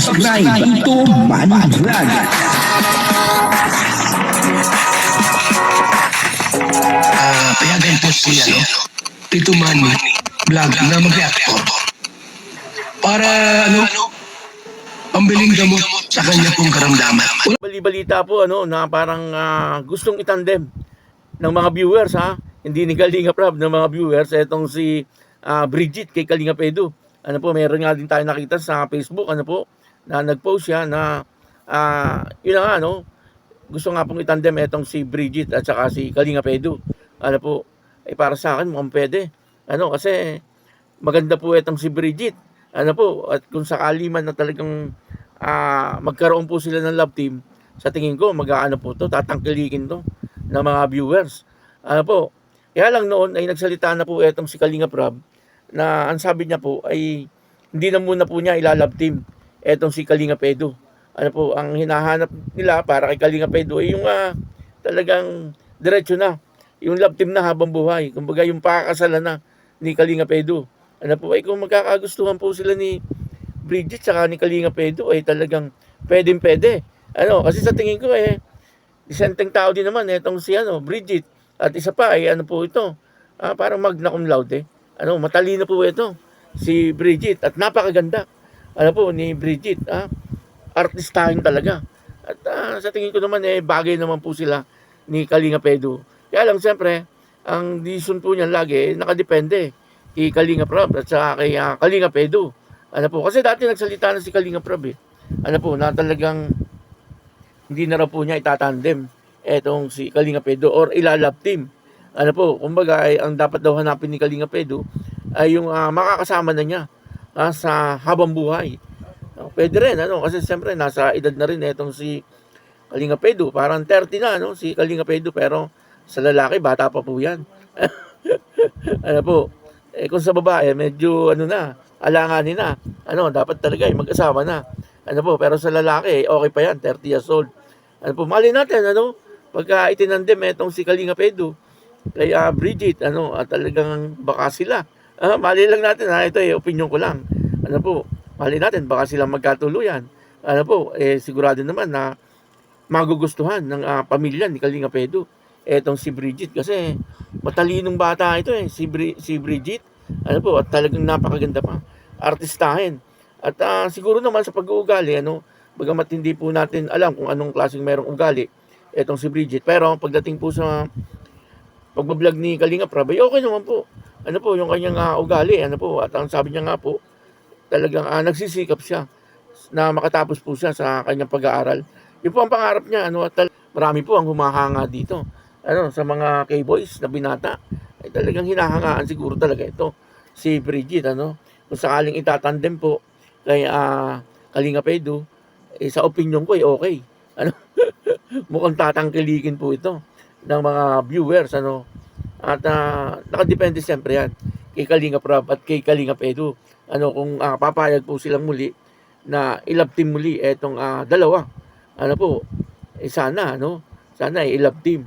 subscribe Tito Manny Vlog. Payagan po si Tito Manny Vlog na mag-reactor para pambiling gamot sa kanya pong karamdaman. Bali-balita po na parang gustong itandem ng mga viewers, hindi ni Kalinga Prab, ng mga viewers etong si Bridget kay Kalinga Pedro. Meron nga din tayo nakita sa Facebook na nag-post siya na yun na nga gusto nga pong itandem etong si Bridget at saka si Kalinga Pedro. Para sa akin mukhang pwede. Kasi maganda po etong si Bridget. At kung sakali man na talagang magkaroon po sila ng love team, sa tingin ko po to, tatangkilikin to ng mga viewers. Kaya lang noon ay nagsalita na po etong si Kalinga Prab na ang sabi niya po ay hindi na muna po niya ilalove team etong si Kalinga Pedro. Ang hinahanap nila para kay Kalinga Pedro ay yung talagang diretso na, yung love team na habang buhay. Kumbaga yung pakakasalan na ni Kalinga Pedro. Ay kung magkakagustuhan po sila ni Bridget saka ni Kalinga Pedro ay talagang pwedeng-pwede. Kasi sa tingin ko disenteng tao din naman etong si Bridget. At isa pa ay ito, parang magna cum laude. Matalino po ito si Bridget at napakaganda. Ni Bridget, artistahin talaga. At sa tingin ko naman bagay naman po sila ni Kalinga Pedro. Kaya lang siyempre, ang decision po niya lagi nakadepende kay Kalinga Prab at saka kay Kalinga Pedro. Kasi dati nagsalita na si Kalinga Prab na talagang hindi na raw po niya itatandem etong si Kalinga Pedro or ilalab team. Kumbaga ang dapat daw hanapin ni Kalinga Pedro ay yung makakasama na niya sa habang buhay. Pwede rin kasi siyempre nasa edad na rin etong si Kalinga Pedro, parang 30 na si Kalinga Pedro, pero sa lalaki bata pa po yan. Kung sa babae medyo alanganin na. Dapat talaga mag-asawa na. Pero sa lalaki okay pa yan, 30 years old. Mali natin pagka itinandem etong si Kalinga Pedro kay Bridget, at talagang baka sila. Mali lang natin ito opinion ko lang. Mali natin baka sila magkatuluyan. Sigurado naman na magugustuhan ng pamilya ni Kalinga Pedro etong si Bridget, kasi matalinong bata ito si Bridget. At talagang napakaganda pa, artistahin. At siguro naman sa pag-uugali, bagamat hindi po natin alam kung anong klaseng merong ugali etong si Bridget, pero pagdating po sa pagbablog ni Kalinga Prab ay okay naman po. Yung kanyang ugali, at ang sabi niya nga po, talagang nagsisikap siya na makatapos po siya sa kanyang pag-aaral. Yun po ang pangarap niya, at marami po ang humahanga dito. Sa mga K-boys na binata, ay talagang hinahangaan siguro talaga ito si Bridget. Kung sakaling itatandem po kay Kalinga Pedro, sa opinion ko ay okay. Mukhang tatangkilikin po ito ng mga viewers. At nakadepende siyempre yan kay Kalinga Prab at kay Kalinga Pedro. Kung papayag po silang muli na i-love team muli etong dalawa. Sana i-love team.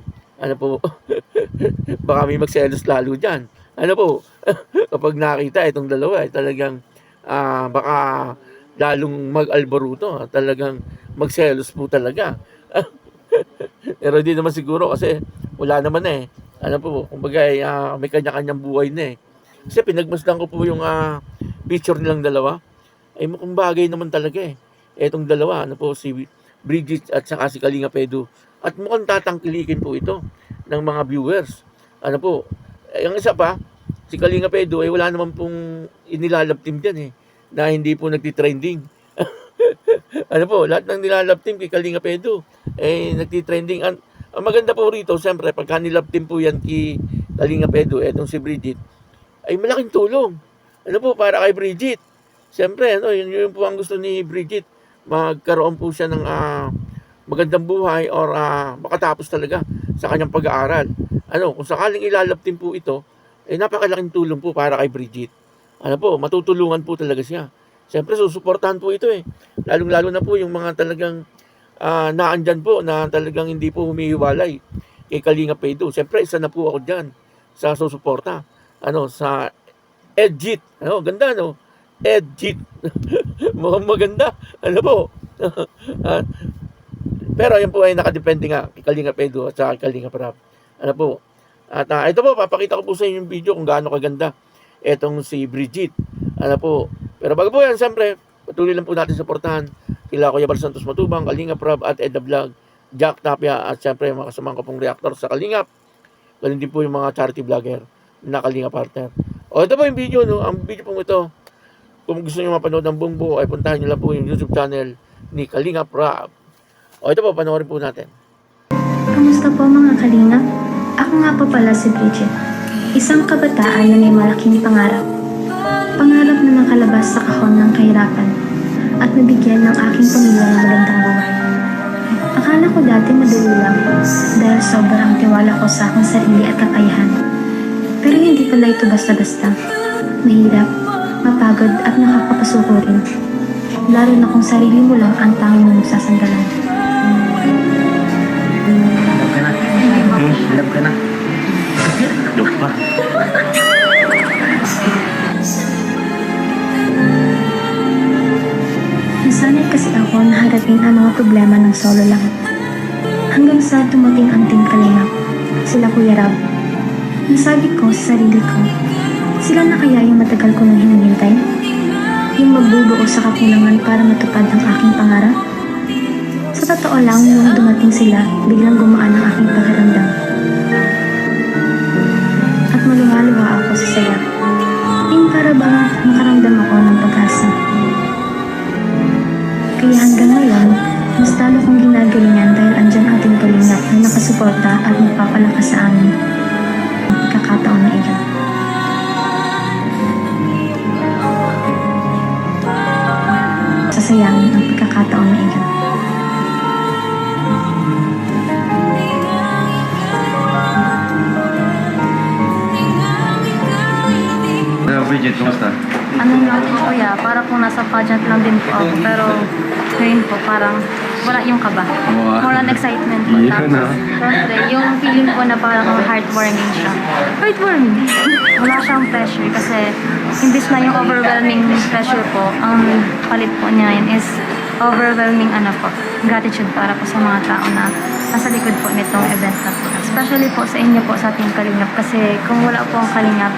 Baka may magselos lalo dyan. Kapag nakita itong dalawa ay talagang baka lalong mag-alboruto, talagang magselos po talaga. Pero di naman siguro kasi wala naman kumbaga may kanya-kanyang buhay na Kasi pinagmasdan ko po yung picture nilang dalawa, ay mukhang bagay naman talaga etong dalawa, si Bridget at saka si Kalinga Pedro. At mukhang tatangkilikin po ito ng mga viewers. Yung isa pa, si Kalinga Pedro ay wala naman pong inilalab team dyan na hindi po nagtitrending. Lahat ng nilalab team kay Kalinga Pedro nagtitrending. Ang maganda po rito, siyempre, pagka nilab team po yan kay Kalinga Pedro, etong si Bridget, ay malaking tulong. Para kay Bridget. Siyempre, yun po ang gusto ni Bridget. Magkaroon po siya ng magandang buhay or makatapos talaga sa kanyang pag-aaral. Kung sakaling ilalab team po ito, napakalaking tulong po para kay Bridget. Matutulungan po talaga siya. Siyempre, susuportahan po ito Lalong-lalo na po yung mga talagang naandyan po na talagang hindi po humihiwalay kay Kalinga Pedro. Siyempre, isa na po ako dyan sa susuporta. Sa Edgit. Ganda, Edgit. Mukhang maganda. Ano po? Ah, pero yun po ay nakadepende nga kay Kalingap Edu at saka kay Kalingap Rap. Ano po? At ito po, papakita ko po sa inyo yung video kung gaano kaganda etong si Bridget. Ano po? Pero bago po yan, siyempre, patuloy lang po natin suportahan kila Kuya Bal Santos Matubang, Kalingap Rap at Edda Vlog, Jack Tapia at siyempre mga kasamang ko pong reactor sa Kalingap. Ganun din po yung mga charity vlogger na Kalingap partner. O ito po yung video, no? Ang video pong ito, kung gusto nyo mapanood ng buong buo, ay puntahan nyo lang po yung YouTube channel ni Kalingap Rap. O ito po, panoorin po natin. Kamusta po mga kalingap? Ako nga po pala si Bridget. Isang kabataan na may malaking pangarap. Pangarap na nakalabas sa kahon ng kahirapan at nabigyan ng aking pamilya ng magandang buhay. Akala ko dati madali lang dahil sobrang tiwala ko sa aking sarili at kakayahan. Pero hindi pala ito basta-basta. Mahirap, mapagod at nakakapasuko rin. Lalo na kung sarili mo lang ang tanging mong sasandalan. Hilap ka na. Hilap pa. Nasanay kasi ako na harapin ang mga problema ng solo lang. Hanggang sa dumating ang Team Kalingap, sila Kuya Rab. Nasabi ko sa sarili ko, sila na kaya yung matagal ko nang hinihintay? Yung magbubuo sa kakulangan para matupad ang aking pangarap? Sa totoo lang, nung dumating sila, biglang gumaan ang aking pakiramdam. At maluha-luha ako sa saya. Yung para bang makaramdam ako ng pag-asa. Kaya hanggang ngayon, mas lalo kong ginagalingan dahil andyan ating Kalingap na nakasuporta at magpapalakas sa amin. Ang pagkakataon na iyon. Sasayangin ang pagkakataon na iyon. Bridget, kumusta? Ano nga po kuya, para po nasa pageant lang din po ako, pero ngayon po parang wala yung kaba. Wow. More on excitement po. Yun, Tapos, syempre, yung feeling po na parang heartwarming siya. Heartwarming? Wala siyang pressure kasi imbis na yung overwhelming pressure po, ang palit po niya yun is overwhelming gratitude para po sa mga tao na nasa likod po nitong event na po. Especially po sa inyo po sa Team Kalingap kasi kung wala po ang Kalingap,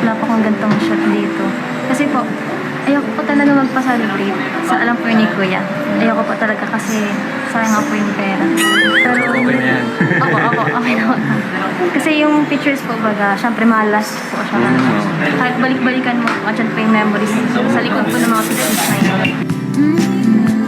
wala po akong gantong shot dito. Kasi po, ayoko po talaga magpa-celebrate sa alam po yun ni Kuya. Ayoko po talaga kasi sayang nga po yung pera. Pero, Okay na yan. okay na. Kasi yung pictures po baga, syempre malas po siya. Kahit balik-balikan mo, andyan pa yung memories sa likod po ng mga pictures na yun.